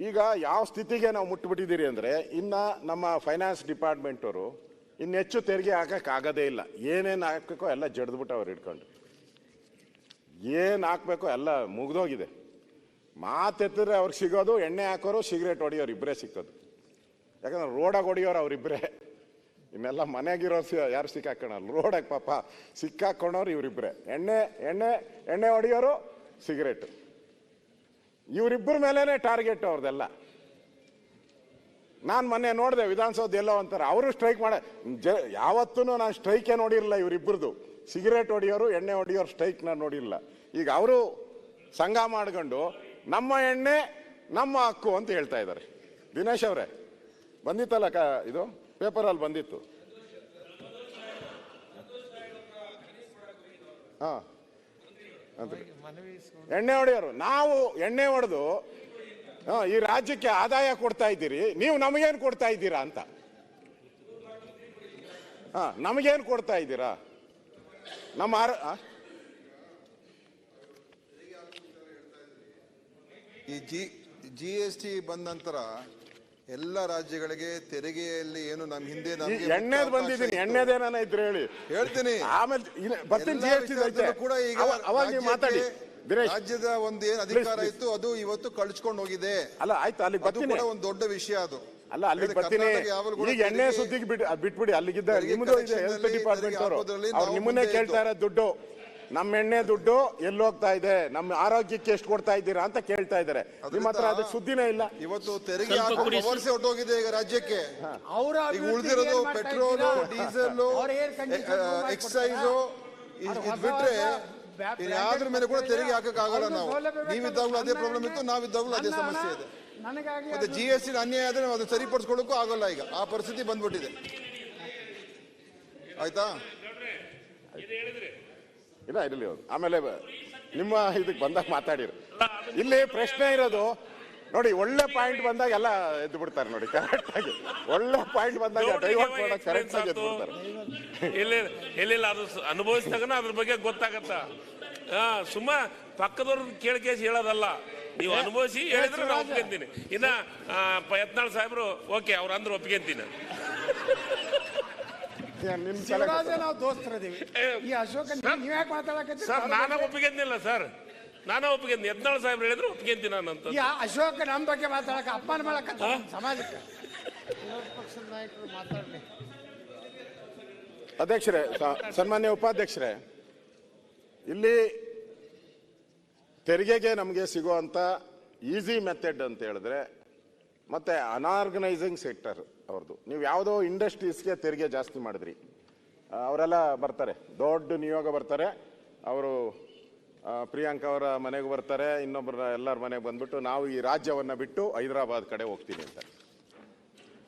ಈಗ ಯಾವ ಸ್ಥಿತಿಗೆ ನಾವು ಮುಟ್ಟಿಬಿಟ್ಟಿದ್ದೀರಿ ಅಂದರೆ, ಇನ್ನು ನಮ್ಮ ಫೈನಾನ್ಸ್ ಡಿಪಾರ್ಟ್ಮೆಂಟ್ ಅವರು ಇನ್ನು ಹೆಚ್ಚು ತೆರಿಗೆ ಹಾಕೋಕ್ಕಾಗೋದೇ ಇಲ್ಲ. ಏನೇನು ಹಾಕಬೇಕೋ ಎಲ್ಲ ಜಡ್ದ್ಬಿಟ್ಟು ಅವ್ರು ಇಟ್ಕೊಂಡು ಏನು ಹಾಕಬೇಕೋ ಎಲ್ಲ ಮುಗ್ದೋಗಿದೆ. ಮಾತೆತ್ತಿದ್ರೆ ಅವ್ರಿಗೆ ಸಿಗೋದು ಎಣ್ಣೆ ಹಾಕೋರು, ಸಿಗರೇಟ್ ಹೊಡಿಯೋರು ಇಬ್ಬರೇ ಸಿಕ್ಕೋದು. ಯಾಕಂದ್ರೆ ರೋಡಾಗ ಹೊಡಿಯೋರು ಅವರಿಬ್ಬರೇ, ಇನ್ನೆಲ್ಲ ಮನೆಗಿರೋರು ಯಾರು ಸಿಕ್ಕಾಕೋಣಲ್ಲ. ರೋಡಾಗ ಪಾಪ ಸಿಕ್ಕಾಕೊಂಡವ್ರು ಇವರಿಬ್ಬರೇ, ಎಣ್ಣೆ ಹೊಡಿಯೋರು, ಸಿಗರೇಟು, ಇವರಿಬ್ಬರ ಮೇಲೇ ಟಾರ್ಗೆಟ್ ಅವ್ರದ್ದೆಲ್ಲ. ನಾನು ಮೊನ್ನೆ ನೋಡಿದೆ ವಿಧಾನಸೌಧ ಎಲ್ಲೋ ಅಂತಾರೆ, ಅವರು ಸ್ಟ್ರೈಕ್ ಯಾವತ್ತೂ ನಾನು ಸ್ಟ್ರೈಕೇ ನೋಡಿರಲಿಲ್ಲ ಇವರಿಬ್ಬರದು. ಸಿಗರೇಟ್ ಹೊಡಿಯೋರು, ಎಣ್ಣೆ ಹೊಡಿಯೋರು ಸ್ಟ್ರೈಕ್ ನಾನು ನೋಡಿರಲಿಲ್ಲ. ಈಗ ಅವರು ಸಂಘ ಮಾಡ್ಕೊಂಡು ನಮ್ಮ ಎಣ್ಣೆ ನಮ್ಮ ಹಕ್ಕು ಅಂತ ಹೇಳ್ತಾ ಇದ್ದಾರೆ. ದಿನೇಶ್ ಅವರೇ, ಬಂದಿತ್ತಲ್ಲ ಇದು ಪೇಪರಲ್ಲಿ ಬಂದಿತ್ತು. ಹಾಂ, ಎಣ್ಣೆ ಹೊಡೆಯೋರು ನಾವು ಎಣ್ಣೆ ಹೊಡೆದು ಈ ರಾಜ್ಯಕ್ಕೆ ಆದಾಯ ಕೊಡ್ತಾ ಇದ್ದೀರಿ, ನೀವು ನಮಗೇನು ಕೊಡ್ತಾ ಇದ್ದೀರಾ ಅಂತ. ನಮಗೇನು ಕೊಡ್ತಾ ಇದ್ದೀರಾ? ನಮ್ಮ ಈ GST ಬಂದ ನಂತರ ಎಲ್ಲ ರಾಜ್ಯಗಳಿಗೆ ತೆರಿಗೆಯಲ್ಲಿ ಏನು ನಮ್ಮ ಹಿಂದೆ ಎಣ್ಣೆದು ಬಂದಿದ್ದೀನಿ, ಎಣ್ಣೆದೇನ ಇದ್ರೆ ಹೇಳಿ ಹೇಳ್ತೀನಿ. ಆಮೇಲೆ ಬರ್ತೀನಿ. GST ಕೂಡ ಈಗ ಅವಾಗ ನೀವು ಮಾತಾಡಿ. ರಾಜ್ಯದ ಒಂದು ಏನು ಅಧಿಕಾರ ಇತ್ತು ಅದು ಇವತ್ತು ಕಳ್ಸ್ಕೊಂಡು ಹೋಗಿದೆ. ಅಲ್ಲ ಆಯ್ತು, ಅಲ್ಲಿ ಕೂಡ ಒಂದು ದೊಡ್ಡ ವಿಷಯ ಅದು. ಅಲ್ಲ ಅಲ್ಲಿಗೆ ಬರ್ತೀನಿ. ಈಗ ಎಣ್ಣೆ ಸುದ್ದಿಗೆ ಬಿಟ್ಬಿಡಿ, ಅಲ್ಲಿಗಿದ್ದ ನಿಮ್ದು ಇದೆ ಹೆಲ್ತ್ ಡಿಪಾರ್ಟ್ಮೆಂಟ್ ಅವರು, ಅವ್ರು ನಿಮ್ಮನ್ನೇ ಕೇಳ್ತಾ ಇರೋ ದುಡ್ಡು, ನಮ್ಮ ಎಣ್ಣೆ ದುಡ್ಡು ಎಲ್ಲಿ ಹೋಗ್ತಾ ಇದೆ, ನಮ್ಮ ಆರೋಗ್ಯಕ್ಕೆ ಎಷ್ಟು ಕೊಡ್ತಾ ಇದ್ದೀರಾ ಅಂತ ಕೇಳ್ತಾ ಇದ್ದಾರೆ. ನಿಮ್ಮ ಹತ್ರ ಅದಕ್ಕೆ ಸುದ್ದಿನೇ ಇಲ್ಲ. ಇವತ್ತು ತೆರಿಗೆ ಹೊರಟೋಗಿದೆ ಈಗ ರಾಜ್ಯಕ್ಕೆ. ಈಗ ಉಳಿದಿರೋದು ಪೆಟ್ರೋಲು, ಡೀಸೆಲ್, ಎಕ್ಸೈಸ್ ಬಿಟ್ರೆ ಯಾವ್ದ್ರ ಮೇಲೆ ಕೂಡ ತೆರಿಗೆ ಹಾಕಕ್ಕಾಗಲ್ಲ. ನಾವು ನೀವಿದ್ದಾಗಲೂ ಅದೇ ಪ್ರಾಬ್ಲಮ್ ಇತ್ತು, ನಾವಿದ್ದಾಗಲೂ ಅದೇ ಸಮಸ್ಯೆ ಇದೆ. ಮತ್ತೆ GST ಅನ್ಯಾಯ ಆದ್ರೆ ನಾವು ಅದನ್ನ ಸರಿಪಡಿಸ್ಕೊಳ್ಳೋಕ್ಕೂ ಆಗಲ್ಲ. ಈಗ ಆ ಪರಿಸ್ಥಿತಿ ಬಂದ್ಬಿಟ್ಟಿದೆ. ಆಯ್ತಾ? ಇಲ್ಲ ಇರಲಿ. ಆಮೇಲೆ ನಿಮ್ಮ ಇದಕ್ಕೆ ಬಂದಾಗ ಮಾತಾಡಿರು. ಇಲ್ಲಿ ಪ್ರಶ್ನೆ ಇರೋದು ನೋಡಿ, ಒಳ್ಳೆ ಪಾಯಿಂಟ್ ಬಂದಾಗ ಎಲ್ಲ ಎದ್ದು ಬಿಡ್ತಾರೆ ನೋಡಿ, ಕರೆಕ್ಟ್ ಆಗಿ. ಒಳ್ಳೆ ಪಾಯಿಂಟ್ ಬಂದಾಗ ಡೈವರ್ಟ್ ಮಾಡೋಕೆ ಕರೆಕ್ಟ್ ಆಗಿ ಎದ್ದು ಬಿಡ್ತಾರೆ. ಇಲ್ಲ ಅದು ಅನುಭವಿಸಿದಾಗ ಅದ್ರ ಬಗ್ಗೆ ಗೊತ್ತಾಗತ್ತ. ಸುಮ್ಮ ಪಕ್ಕದವ್ರ ಕೇಳಿಕೆ ಹೇಳೋದಲ್ಲ, ನೀವು ಅನುಭವಿಸಿ ಹೇಳಿದ್ರೆ ನಾನು ಒಪ್ಕೊಂತೀನಿ. ಇನ್ನ ಯತ್ನಾಳ್ ಸಾಹೇಬ್ರು ಓಕೆ ಅವ್ರು ಅಂದ್ರೆ ಒಪ್ಕೊಂತೀನಿ. ನಾವು ದೋಸ್ತರದೀವಿ. ಈ ಅಶೋಕ ನೀವ್ ಯಾಕೆ ಮಾತಾಡಕತ್ತೀರಿ ಸರ್? ನಾನೇ ಒಪ್ಪಿಗೆಂದಿಲ್ಲ ಸರ್, ನಾನೇ ಒಪ್ಪಿಗೆಂದಿ. ಯತ್ನಾಳ್ ಸಾಹೇಬ್ರು ಹೇಳಿದ್ರು ಒಪ್ಪಿಗೆಂತೀನಿ ನಾನು ಅಂತ. ಅಶೋಕ ನಮ್ಮ ಬಗ್ಗೆ ಮಾತಾಡಕ ಅಪ್ಪನ ಮಾಡಕ ಸಮಾಜಕ್ಕೆ ಪಕ್ಷದ ನಾಯಕರು ಮಾತಾಡ್ಲಿ. ಅಧ್ಯಕ್ಷರೇ, ಸನ್ಮಾನ್ಯ ಉಪಾಧ್ಯಕ್ಷರೇ, ಇಲ್ಲಿ ತೆರಿಗೆಗೆ ನಮಗೆ ಸಿಗುವಂಥ ಈಸಿ ಮೆಥಡ್ ಅಂತ ಹೇಳಿದ್ರೆ, ಮತ್ತೆ ಅನಾರ್ಗನೈಸಿಂಗ್ ಸೆಕ್ಟರ್ ಅವ್ರದ್ದು. ನೀವು ಯಾವುದೋ ಇಂಡಸ್ಟ್ರೀಸ್ಗೆ ತೆರಿಗೆ ಜಾಸ್ತಿ ಮಾಡಿದ್ರಿ, ಅವರೆಲ್ಲ ಬರ್ತಾರೆ, ದೊಡ್ಡ ನಿಯೋಗ ಬರ್ತಾರೆ. ಅವರು ಪ್ರಿಯಾಂಕಾ ಅವರ ಮನೆಗೆ ಬರ್ತಾರೆ, ಇನ್ನೊಬ್ಬರ ಎಲ್ಲರ ಮನೆಗೆ ಬಂದ್ಬಿಟ್ಟು ನಾವು ಈ ರಾಜ್ಯವನ್ನು ಬಿಟ್ಟು ಹೈದರಾಬಾದ್ ಕಡೆ ಹೋಗ್ತೀನಿ ಅಂತ,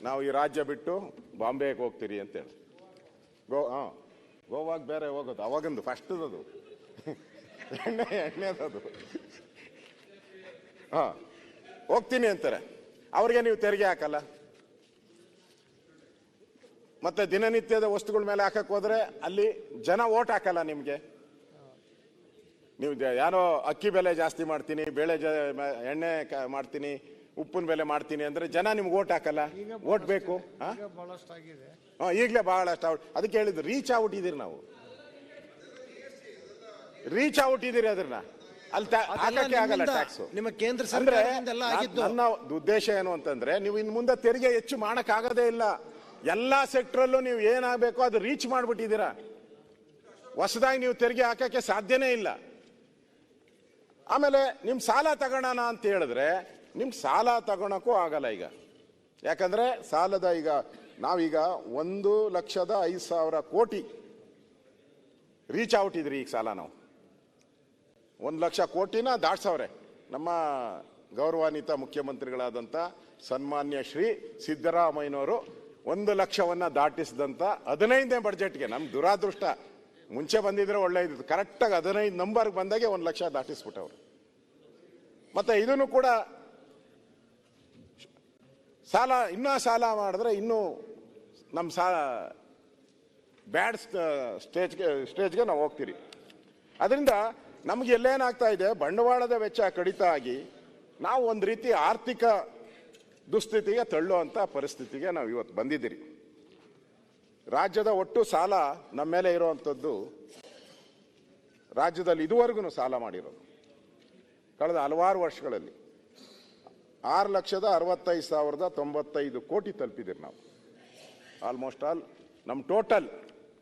ನಾವು ಈ ರಾಜ್ಯ ಬಿಟ್ಟು ಬಾಂಬೆಗೆ ಹೋಗ್ತೀರಿ ಅಂತೇಳಿ ಗೋವಾಗ ಬೇರೆ ಹೋಗೋದು. ಅವಾಗಂದು ಫಸ್ಟದು ಎಣ್ಣೆದದು ಹೋಗ್ತೀನಿ ಅಂತಾರೆ. ಅವ್ರಿಗೆ ನೀವು ತೆರಿಗೆ ಹಾಕಲ್ಲ. ಮತ್ತೆ ದಿನನಿತ್ಯದ ವಸ್ತುಗಳ ಮೇಲೆ ಹಾಕಕ್ಕೆ ಹೋದ್ರೆ ಅಲ್ಲಿ ಜನ ಓಟ್ ಹಾಕಲ್ಲ ನಿಮ್ಗೆ. ನೀವು ಯಾರೋ ಅಕ್ಕಿ ಬೆಲೆ ಜಾಸ್ತಿ ಮಾಡ್ತೀನಿ, ಬೇಳೆ ಎಣ್ಣೆ ಮಾಡ್ತೀನಿ, ಉಪ್ಪಿನ ಬೆಲೆ ಮಾಡ್ತೀನಿ ಅಂದ್ರೆ ಜನ ನಿಮ್ಗೆ ಓಟ್ ಹಾಕಲ್ಲ. ಓಟ್ ಬೇಕು. ಈಗಲೇ ಬಹಳಷ್ಟು ಅದಕ್ಕೆ ಹೇಳಿದ್ರು ರೀಚ್ ಔಟಿದ್ದೀರಿ. ನಾವು ರೀಚ್ ಔಟ್ ಇದ್ದೀರಿ, ಅದನ್ನ ಅಲ್ಲಿ ಹಾಕಕ್ಕೆ ಆಗಲ್ಲ ಟ್ಯಾಕ್ಸ್. ನಿಮ್ಮ ಕೇಂದ್ರ ಅಂದ್ರೆ ನನ್ನ ಉದ್ದೇಶ ಏನು ಅಂತಂದ್ರೆ, ನೀವು ಇನ್ನು ಮುಂದೆ ತೆರಿಗೆ ಹೆಚ್ಚು ಮಾಡಕ್ ಆಗೋದೇ ಇಲ್ಲ. ಎಲ್ಲಾ ಸೆಕ್ಟರಲ್ಲೂ ನೀವು ಏನಾಗಬೇಕು ಅದು ರೀಚ್ ಮಾಡ್ಬಿಟ್ಟಿದ್ದೀರಾ. ಹೊಸದಾಗಿ ನೀವು ತೆರಿಗೆ ಹಾಕಕ್ಕೆ ಸಾಧ್ಯನೇ ಇಲ್ಲ. ಆಮೇಲೆ ನಿಮ್ ಸಾಲ ತಗೋಣ ಅಂತ ಹೇಳಿದ್ರೆ ನಿಮ್ಗೆ ಸಾಲ ತಗೊಳಕ್ಕೂ ಆಗಲ್ಲ ಈಗ. ಯಾಕಂದ್ರೆ ಸಾಲದ ಈಗ ನಾವೀಗ 1,05,000 ಕೋಟಿ ರೀಚ್ ಔಟ್ ಇದ್ರಿ ಈಗ ಸಾಲ. ನಾವು 1,00,000 ಕೋಟಿನ ದಾಟ್ಸವ್ರೆ. ನಮ್ಮ ಗೌರವಾನ್ವಿತ ಮುಖ್ಯಮಂತ್ರಿಗಳಾದಂಥ ಸನ್ಮಾನ್ಯ ಶ್ರೀ ಸಿದ್ದರಾಮಯ್ಯನವರು 1,00,000 ದಾಟಿಸಿದಂಥ 15ನೇ ಬಡ್ಜೆಟ್ಗೆ ನಮ್ಮ ದುರಾದೃಷ್ಟ. ಮುಂಚೆ ಬಂದಿದ್ರೆ ಒಳ್ಳೆ ಇದ್ದು, ಕರೆಕ್ಟಾಗಿ 15 ನಂಬರ್ಗೆ ಬಂದಾಗೆ 1,00,000 ದಾಟಿಸ್ಬಿಟ್ಟವ್ರು. ಮತ್ತೆ ಇದನ್ನು ಕೂಡ ಸಾಲ ಮಾಡಿದ್ರೆ ಇನ್ನೂ ನಮ್ಮ ಬ್ಯಾಡ್ ಸ್ಟೇಜ್ಗೆ ನಾವು ಹೋಗ್ತೀರಿ. ಅದರಿಂದ ನಮ್ಗೆ ಎಲ್ಲೇನಾಗ್ತಾ ಇದೆ, ಬಂಡವಾಳದ ವೆಚ್ಚ ಕಡಿತ ಆಗಿ ನಾವು ಒಂದು ರೀತಿ ಆರ್ಥಿಕ ದುಸ್ಥಿತಿಗೆ ತಳ್ಳುವಂಥ ಪರಿಸ್ಥಿತಿಗೆ ನಾವು ಇವತ್ತು ಬಂದಿದ್ದೀರಿ. ರಾಜ್ಯದ ಒಟ್ಟು ಸಾಲ ನಮ್ಮ ಮೇಲೆ ಇರುವಂಥದ್ದು, ರಾಜ್ಯದಲ್ಲಿ ಇದುವರೆಗೂ ಸಾಲ ಮಾಡಿರೋದು ಕಳೆದ ಹಲವಾರು ವರ್ಷಗಳಲ್ಲಿ 6,65,095 ಕೋಟಿ ತಲುಪಿದ್ದೀರಿ ನಾವು. ಆಲ್ಮೋಸ್ಟ್ ಆಲ್ ನಮ್ಮ ಟೋಟಲ್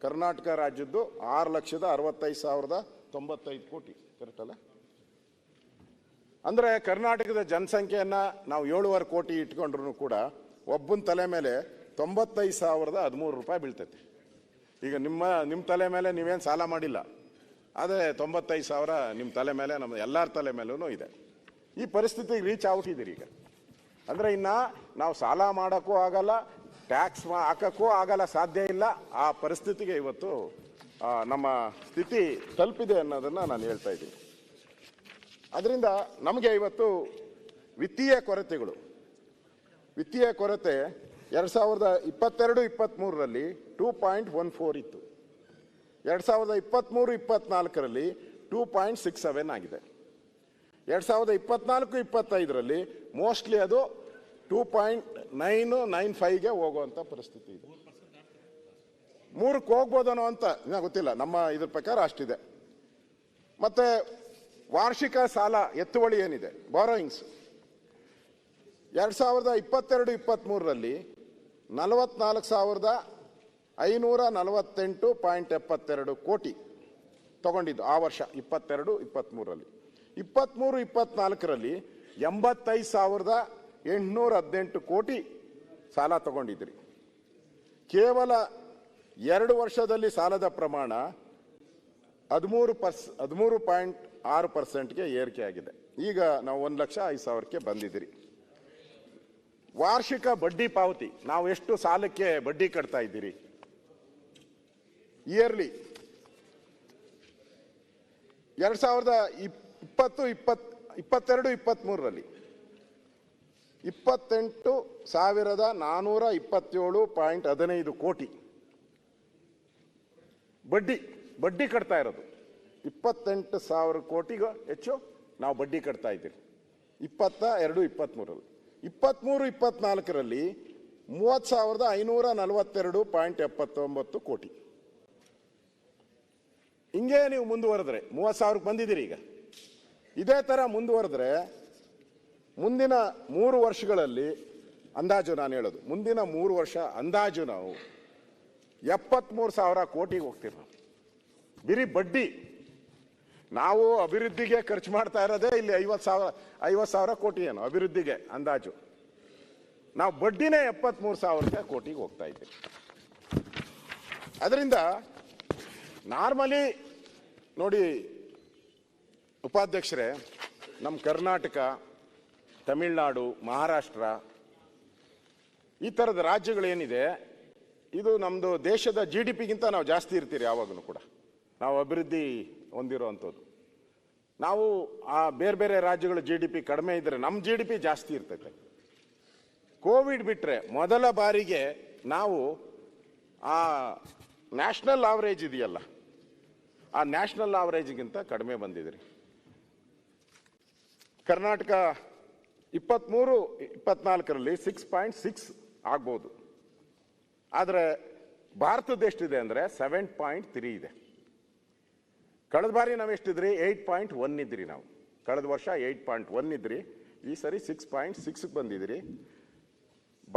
ಕರ್ನಾಟಕ ರಾಜ್ಯದ್ದು 6,65,095 ಕೋಟಿ, ಕರೆಕ್ಟ್ ಅಲ್ಲ? ಅಂದರೆ ಕರ್ನಾಟಕದ ಜನಸಂಖ್ಯೆಯನ್ನು ನಾವು 7.5 ಕೋಟಿ ಇಟ್ಕೊಂಡ್ರು ಕೂಡ ಒಬ್ಬನ ತಲೆ ಮೇಲೆ 95,013 ರೂಪಾಯಿ ಬೀಳ್ತೈತೆ. ಈಗ ನಿಮ್ಮ ತಲೆ ಮೇಲೆ ನೀವೇನು ಸಾಲ ಮಾಡಿಲ್ಲ, ಆದರೆ 95,000 ನಿಮ್ಮ ತಲೆ ಮೇಲೆ, ನಮ್ಮ ಎಲ್ಲರ ತಲೆ ಮೇಲೂ ಇದೆ. ಈ ಪರಿಸ್ಥಿತಿಗೆ ರೀಚ್ ಆಗ್ಬಿಟ್ಟಿದ್ದೀರಿ ಈಗ. ಅಂದರೆ ಇನ್ನು ನಾವು ಸಾಲ ಮಾಡೋಕ್ಕೂ ಆಗಲ್ಲ, ಟ್ಯಾಕ್ಸ್ ಹಾಕೋಕ್ಕೂ ಆಗಲ್ಲ, ಸಾಧ್ಯ ಇಲ್ಲ. ಆ ಪರಿಸ್ಥಿತಿಗೆ ಇವತ್ತು ನಮ್ಮ ಸ್ಥಿತಿ ತಲುಪಿದೆ ಅನ್ನೋದನ್ನು ನಾನು ಹೇಳ್ತಾ ಇದ್ದೀನಿ. ಅದರಿಂದ ನಮಗೆ ಇವತ್ತು ವಿತ್ತೀಯ ಕೊರತೆ 2022-23ರಲ್ಲಿ 2.14 ಇತ್ತು. 2023-24ರಲ್ಲಿ 2.67 ಆಗಿದೆ. 2024-25ರಲ್ಲಿ ಮೋಸ್ಟ್ಲಿ ಅದು 2.995ಗೆ ಹೋಗುವಂಥ ಪರಿಸ್ಥಿತಿ ಇದೆ. 3ಕ್ಕೆ ಹೋಗ್ಬೋದನೋ ಅಂತ ಗೊತ್ತಿಲ್ಲ, ನಮ್ಮ ಇದ್ರ ಪ್ರಕಾರ ಅಷ್ಟಿದೆ. ಮತ್ತೆ ವಾರ್ಷಿಕ ಸಾಲ ಎತ್ತುವಳಿ ಏನಿದೆ, ಬಾರೋಯಿಂಗ್ಸ್, 2022-23ರಲ್ಲಿ 44,548.72 ಕೋಟಿ ತಗೊಂಡಿದ್ದು ಆ ವರ್ಷ 22-23ರಲ್ಲಿ. 23-24ರಲ್ಲಿ 85,818 ಕೋಟಿ ಸಾಲ ತಗೊಂಡಿದ್ರಿ. ಕೇವಲ 2 ವರ್ಷದಲ್ಲಿ ಸಾಲದ ಪ್ರಮಾಣ 13.6%ಗೆ ಏರಿಕೆ ಆಗಿದೆ. ಈಗ ನಾವು 1,05,000ಕ್ಕೆ ಬಂದಿದ್ದೀರಿ. ವಾರ್ಷಿಕ ಬಡ್ಡಿ ಪಾವತಿ, ನಾವು ಎಷ್ಟು ಸಾಲಕ್ಕೆ ಬಡ್ಡಿ ಕಟ್ತಾ ಇದ್ದೀರಿ ಇಯರ್ಲಿ, 2022-23ರಲ್ಲಿ 28,427.15 ಕೋಟಿ ಬಡ್ಡಿ ಕಟ್ತಾ ಇರೋದು. 28,000 ಕೋಟಿಗೂ ಹೆಚ್ಚು ನಾವು ಬಡ್ಡಿ ಕಟ್ತಾ ಇದ್ದೀರಿ 22-23ರಲ್ಲಿ. 23-24ರಲ್ಲಿ 30,542.79 ಕೋಟಿ. ಹಿಂಗೆ ನೀವು ಮುಂದುವರೆದ್ರೆ 30,000ಕ್ಕೆ ಬಂದಿದ್ದೀರಿ. ಈಗ ಇದೇ ಥರ ಮುಂದುವರೆದ್ರೆ ಮುಂದಿನ 3 ವರ್ಷಗಳಲ್ಲಿ ಅಂದಾಜು, ನಾನು ಹೇಳೋದು ಮುಂದಿನ 3 ವರ್ಷ ಅಂದಾಜು ನಾವು 73,000 ಕೋಟಿಗೆ ಹೋಗ್ತೀವಿ. ನಾವು ಬಿರಿ ಬಡ್ಡಿ, ನಾವು ಅಭಿವೃದ್ಧಿಗೆ ಖರ್ಚು ಮಾಡ್ತಾ ಇರೋದೇ ಇಲ್ಲಿ 50,000 ಕೋಟಿ ಏನು ಅಭಿವೃದ್ಧಿಗೆ ಅಂದಾಜು. ನಾವು ಬಡ್ಡಿನೇ 73,000 ಕೋಟಿಗೆ ಹೋಗ್ತಾ ಇದ್ದೀವಿ. ಅದರಿಂದ ನಾರ್ಮಲಿ ನೋಡಿ ಉಪಾಧ್ಯಕ್ಷರೇ, ನಮ್ಮ ಕರ್ನಾಟಕ, ತಮಿಳುನಾಡು, ಮಹಾರಾಷ್ಟ್ರ ಈ ಥರದ ರಾಜ್ಯಗಳೇನಿದೆ, ಇದು ನಮ್ಮದು ದೇಶದ GDP-ಗಿಂತ ನಾವು ಜಾಸ್ತಿ ಇರ್ತೀರಿ ಯಾವಾಗಲೂ ಕೂಡ. ನಾವು ಅಭಿವೃದ್ಧಿ ಹೊಂದಿರೋವಂಥದ್ದು. ನಾವು ಆ ಬೇರೆ ಬೇರೆ ರಾಜ್ಯಗಳ GDP ಕಡಿಮೆ ಇದ್ದರೆ ನಮ್ಮ GDP ಜಾಸ್ತಿ ಇರ್ತೈತೆ. ಕೋವಿಡ್ ಬಿಟ್ಟರೆ ಮೊದಲ ಬಾರಿಗೆ ನಾವು ಆ ನ್ಯಾಷನಲ್ ಆವರೇಜ್ ಇದೆಯಲ್ಲ, ಆ ನ್ಯಾಷನಲ್ ಆವರೇಜ್ಗಿಂತ ಕಡಿಮೆ ಬಂದಿದ್ರಿ. ಕರ್ನಾಟಕ 23-24ರಲ್ಲಿ 6.6 ಆಗ್ಬೋದು, ಆದರೆ ಭಾರತದ ಎಷ್ಟಿದೆ ಅಂದರೆ 7.3 ಇದೆ. ಕಳೆದ ಬಾರಿ ನಾವು ಎಷ್ಟಿದ್ರಿ? 8.1 ಇದ್ರಿ. ನಾವು ಕಳೆದ ವರ್ಷ 8.1 ಇದ್ರಿ, ಈ ಸರಿ 6.6ಗೆ ಬಂದಿದ್ರಿ.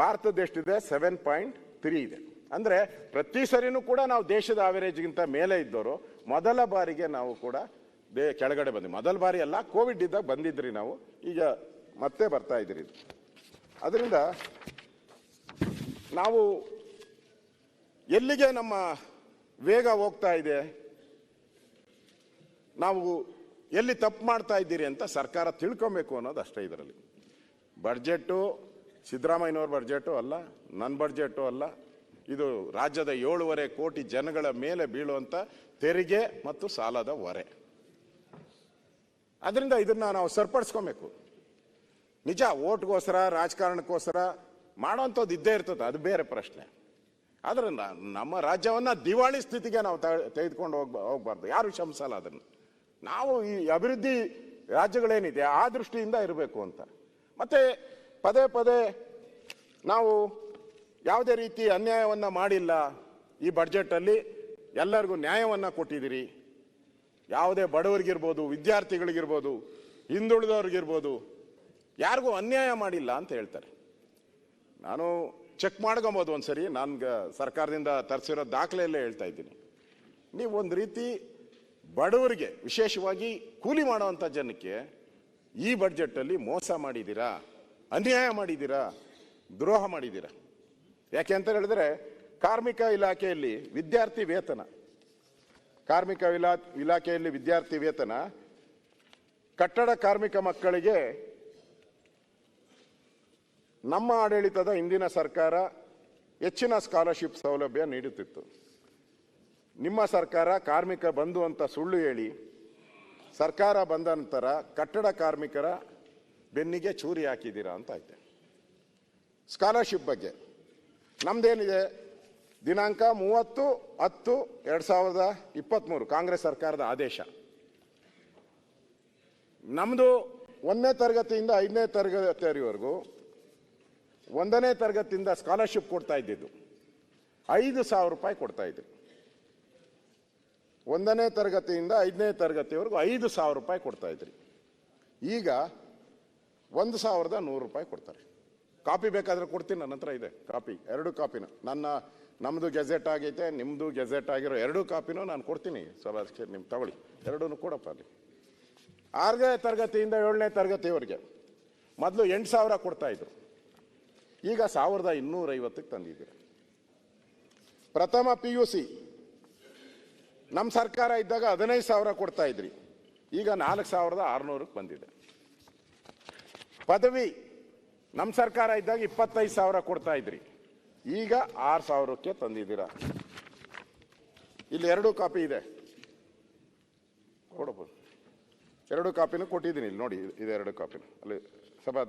ಭಾರತದ ಎಷ್ಟಿದೆ? 7.3 ಇದೆ. ಅಂದರೆ ಪ್ರತಿ ಸರಿನೂ ಕೂಡ ನಾವು ದೇಶದ ಆವರೇಜ್ಗಿಂತ ಮೇಲೆ ಇದ್ದವರು. ಮೊದಲ ಬಾರಿಗೆ ನಾವು ಕೂಡ ಕೆಳಗಡೆ ಬಂದ್ವಿ. ಮೊದಲ ಬಾರಿ ಅಲ್ಲ, ಕೋವಿಡ್ ಇದ್ದಾಗ ಬಂದಿದ್ರಿ ನಾವು, ಈಗ ಮತ್ತೆ ಬರ್ತಾ ಇದ್ರಿ. ಅದರಿಂದ ನಾವು ಎಲ್ಲಿಗೆ ನಮ್ಮ ವೇಗ ಹೋಗ್ತಾ ಇದೆ, ನಾವು ಎಲ್ಲಿ ತಪ್ಪು ಮಾಡ್ತಾ ಇದ್ದೀರಿ ಅಂತ ಸರ್ಕಾರ ತಿಳ್ಕೊಬೇಕು ಅನ್ನೋದು ಅಷ್ಟೇ. ಇದರಲ್ಲಿ ಬಡ್ಜೆಟ್ಟು ಸಿದ್ದರಾಮಯ್ಯನವ್ರ ಬಡ್ಜೆಟು ಅಲ್ಲ, ನನ್ನ ಬಡ್ಜೆಟು ಅಲ್ಲ, ಇದು ರಾಜ್ಯದ 7.5 ಕೋಟಿ ಜನಗಳ ಮೇಲೆ ಬೀಳುವಂಥ ತೆರಿಗೆ ಮತ್ತು ಸಾಲದ ಹೊರೆ. ಅದರಿಂದ ಇದನ್ನ ನಾವು ಸರಿಪಡಿಸ್ಕೊಬೇಕು. ನಿಜ, ಓಟ್ಗೋಸ್ಕರ ರಾಜಕಾರಣಕ್ಕೋಸ್ಕರ ಮಾಡೋಂಥದ್ದು ಇದ್ದೇ ಇರ್ತದೆ, ಅದು ಬೇರೆ ಪ್ರಶ್ನೆ. ಆದರೆ ನಮ್ಮ ರಾಜ್ಯವನ್ನು ದಿವಾಳಿ ಸ್ಥಿತಿಗೆ ನಾವು ತೆಗೆದುಕೊಂಡು ಹೋಗ್ಬಾರ್ದು. ಯಾರು ಶ್ರಮಿಸಲ್ಲ ಅದನ್ನು. ನಾವು ಈ ಅಭಿವೃದ್ಧಿ ರಾಜ್ಯಗಳೇನಿದೆ ಆ ದೃಷ್ಟಿಯಿಂದ ಇರಬೇಕು ಅಂತ. ಮತ್ತೆ ಪದೇ ಪದೇ ನಾವು ಯಾವುದೇ ರೀತಿ ಅನ್ಯಾಯವನ್ನು ಮಾಡಿಲ್ಲ, ಈ ಬಡ್ಜೆಟಲ್ಲಿ ಎಲ್ಲರಿಗೂ ನ್ಯಾಯವನ್ನು ಕೊಟ್ಟಿದ್ದೀರಿ, ಯಾವುದೇ ಬಡವರಿಗಿರ್ಬೋದು, ವಿದ್ಯಾರ್ಥಿಗಳಿಗಿರ್ಬೋದು, ಹಿಂದುಳಿದವ್ರಿಗಿರ್ಬೋದು, ಯಾರಿಗೂ ಅನ್ಯಾಯ ಮಾಡಿಲ್ಲ ಅಂತ ಹೇಳ್ತಾರೆ. ನಾನು ಚೆಕ್ ಮಾಡ್ಕೊಬೋದು ಒಂದ್ಸರಿ, ನಾನು ಸರ್ಕಾರದಿಂದ ತರಿಸಿರೋ ದಾಖಲೆಯಲ್ಲೇ ಹೇಳ್ತಾ ಇದ್ದೀನಿ. ನೀವು ಒಂದು ರೀತಿ ಬಡವರಿಗೆ, ವಿಶೇಷವಾಗಿ ಕೂಲಿ ಮಾಡುವಂಥ ಜನಕ್ಕೆ ಈ ಬಡ್ಜೆಟಲ್ಲಿ ಮೋಸ ಮಾಡಿದ್ದೀರಾ, ಅನ್ಯಾಯ ಮಾಡಿದ್ದೀರಾ, ದ್ರೋಹ ಮಾಡಿದ್ದೀರಾ. ಯಾಕೆ ಅಂತ ಹೇಳಿದ್ರೆ, ಕಾರ್ಮಿಕ ಇಲಾಖೆಯಲ್ಲಿ ವಿದ್ಯಾರ್ಥಿ ವೇತನ, ಇಲಾಖೆಯಲ್ಲಿ ವಿದ್ಯಾರ್ಥಿ ವೇತನ, ಕಟ್ಟಡ ಕಾರ್ಮಿಕ ಮಕ್ಕಳಿಗೆ ನಮ್ಮ ಆಡಳಿತದ ಹಿಂದಿನ ಸರ್ಕಾರ ಹೆಚ್ಚಿನ ಸ್ಕಾಲರ್ಶಿಪ್ ಸೌಲಭ್ಯ ನೀಡುತ್ತಿತ್ತು. ನಿಮ್ಮ ಸರ್ಕಾರ ಕಾರ್ಮಿಕ ಬಂಧು ಅಂತ ಸುಳ್ಳು ಹೇಳಿ ಸರ್ಕಾರ ಬಂದ ನಂತರ ಕಟ್ಟಡ ಕಾರ್ಮಿಕರ ಬೆನ್ನಿಗೆ ಚೂರಿ ಹಾಕಿದ್ದೀರಾ ಅಂತ ಆಯ್ತು. ಸ್ಕಾಲರ್ಶಿಪ್ ಬಗ್ಗೆ ನಮ್ದೇನಿದೆ, ದಿನಾಂಕ 30/10/2023 ಕಾಂಗ್ರೆಸ್ ಸರ್ಕಾರದ ಆದೇಶ. ನಮ್ಮದು 1ನೇ ತರಗತಿಯಿಂದ 5ನೇ ತರಗತಿವರೆಗೂ 1ನೇ ತರಗತಿಯಿಂದ ಸ್ಕಾಲರ್ಶಿಪ್ ಕೊಡ್ತಾ ಇದ್ದಿದ್ದು 5,000 ರೂಪಾಯಿ ಕೊಡ್ತಾ ಇದ್ರು. 1ನೇ ತರಗತಿಯಿಂದ 5ನೇ ತರಗತಿವರೆಗೂ 5,000 ರೂಪಾಯಿ ಕೊಡ್ತಾ ಇದ್ರಿ. ಈಗ 1,100 ರೂಪಾಯಿ ಕೊಡ್ತಾರೆ. ಕಾಪಿ ಬೇಕಾದ್ರೆ ಕೊಡ್ತೀನಿ, ನನ್ನ ಹತ್ರ ಇದೆ ಕಾಪಿ, 2 ಕಾಪಿನ. ನಮ್ಮದು ಗೆಜೆಟ್ ಆಗೈತೆ, ನಿಮ್ಮದು ಗೆಜೆಟ್ ಆಗಿರೋ 2 ಕಾಪಿನೂ ನಾನು ಕೊಡ್ತೀನಿ. ನಿಮ್ಗೆ ತಗೊಳ್ಳಿ, 2 ಕೊಡಪ್ಪ. ಅಲ್ಲಿ 6ನೇ ತರಗತಿಯಿಂದ 7ನೇ ತರಗತಿವರೆಗೆ ಮೊದಲು 8,000 ಕೊಡ್ತಾ ಇದ್ರು, ಈಗ 1,250ಕ್ಕೆ ತಂದಿದ್ದೀರ. ಪ್ರಥಮ PUC ನಮ್ಮ ಸರ್ಕಾರ ಇದ್ದಾಗ 15,000 ಕೊಡ್ತಾ ಇದ್ರಿ, ಈಗ 4,600ಕ್ಕೆ ಬಂದಿದೆ. ಪದವಿ ನಮ್ಮ ಸರ್ಕಾರ ಇದ್ದಾಗ 25,000 ಕೊಡ್ತಾ ಇದ್ರಿ, ಈಗ 6,000ಕ್ಕೆ ತಂದಿದ್ದೀರಾ. ಇಲ್ಲಿ 2 ಕಾಪಿ ಇದೆ, ಕೊಡಬಹುದು. 2 ಕಾಪಿನೂ ಕೊಟ್ಟಿದ್ದೀನಿ, ಇಲ್ಲಿ ನೋಡಿ, ಇದೆ 2 ಕಾಪಿನ ಅಲ್ಲಿ ಸಭಾ